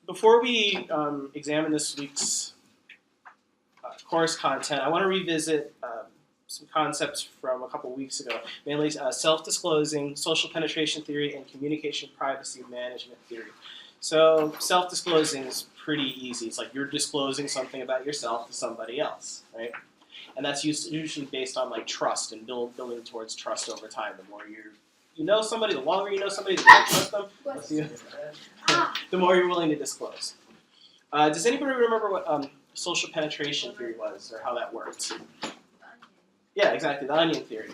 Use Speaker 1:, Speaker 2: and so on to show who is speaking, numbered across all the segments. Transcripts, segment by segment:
Speaker 1: before we examine this week's course content, I want to revisit some concepts from a couple weeks ago, mainly self-disclosing, social penetration theory, and communication privacy management theory. So self-disclosing is pretty easy. It's like you're disclosing something about yourself to somebody else, right? And that's usually based on like trust and building towards trust over time. The more you know somebody, the longer you know somebody, the more you trust them, the more you're willing to disclose. Does anybody remember what social penetration theory was, or how that worked? Yeah, exactly, the onion theory.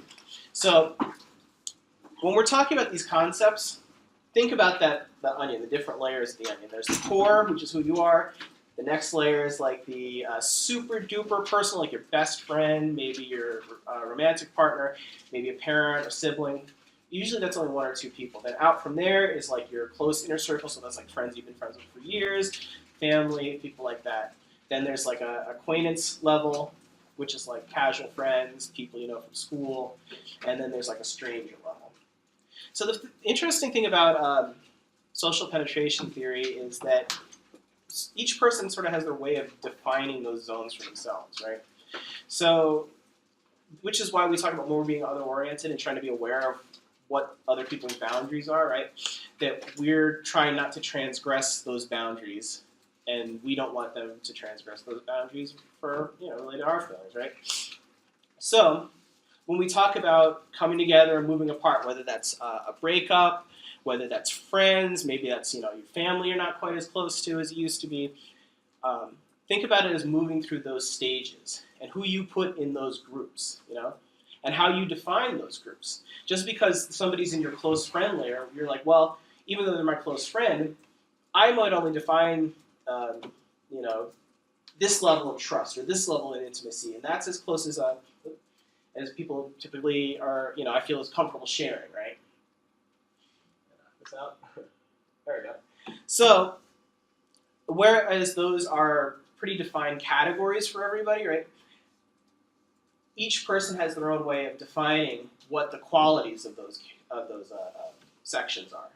Speaker 1: So when we're talking about these concepts, think about the onion, the different layers of the onion. There's the core, which is who you are. The next layer is like the super duper person, like your best friend, maybe your romantic partner, maybe a parent or sibling. Usually that's only one or two people. Then out from there is like your close inner circle, so that's like friends you've been friends with for years, family, people like that. Then there's like a acquaintance level, which is like casual friends, people you know from school, and then there's like a stranger level. So the interesting thing about social penetration theory is that each person sort of has their way of defining those zones for themselves, right? So, which is why we talk about more being other-oriented and trying to be aware of what other people's boundaries are, right? That we're trying not to transgress those boundaries, and we don't want them to transgress those boundaries for, related to our feelings, right? So, when we talk about coming together and moving apart, whether that's a breakup, whether that's friends, maybe that's your family you're not quite as close to as you used to be, think about it as moving through those stages and who you put in those groups, and how you define those groups. Just because somebody's in your close friend layer, you're like, well, even though they're my close friend, I might only define, this level of trust or this level of intimacy, and that's as close as people typically are, I feel is comfortable sharing, right? This out. There we go. So, whereas those are pretty defined categories for everybody, right? Each person has their own way of defining what the qualities of those sections are.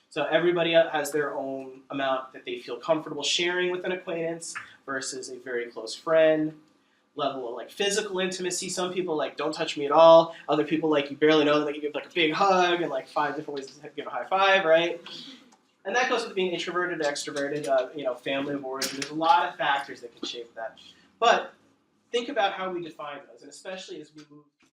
Speaker 1: So everybody has their own amount that they feel comfortable sharing with an acquaintance versus a very close friend. Level of like physical intimacy. Some people like don't touch me at all. Other people like you barely know them. They can give like a big hug and like 5 different ways to give a high five, right? And that goes with being introverted, extroverted, family of origin. There's a lot of factors that can shape that. But think about how we define those, and especially as we move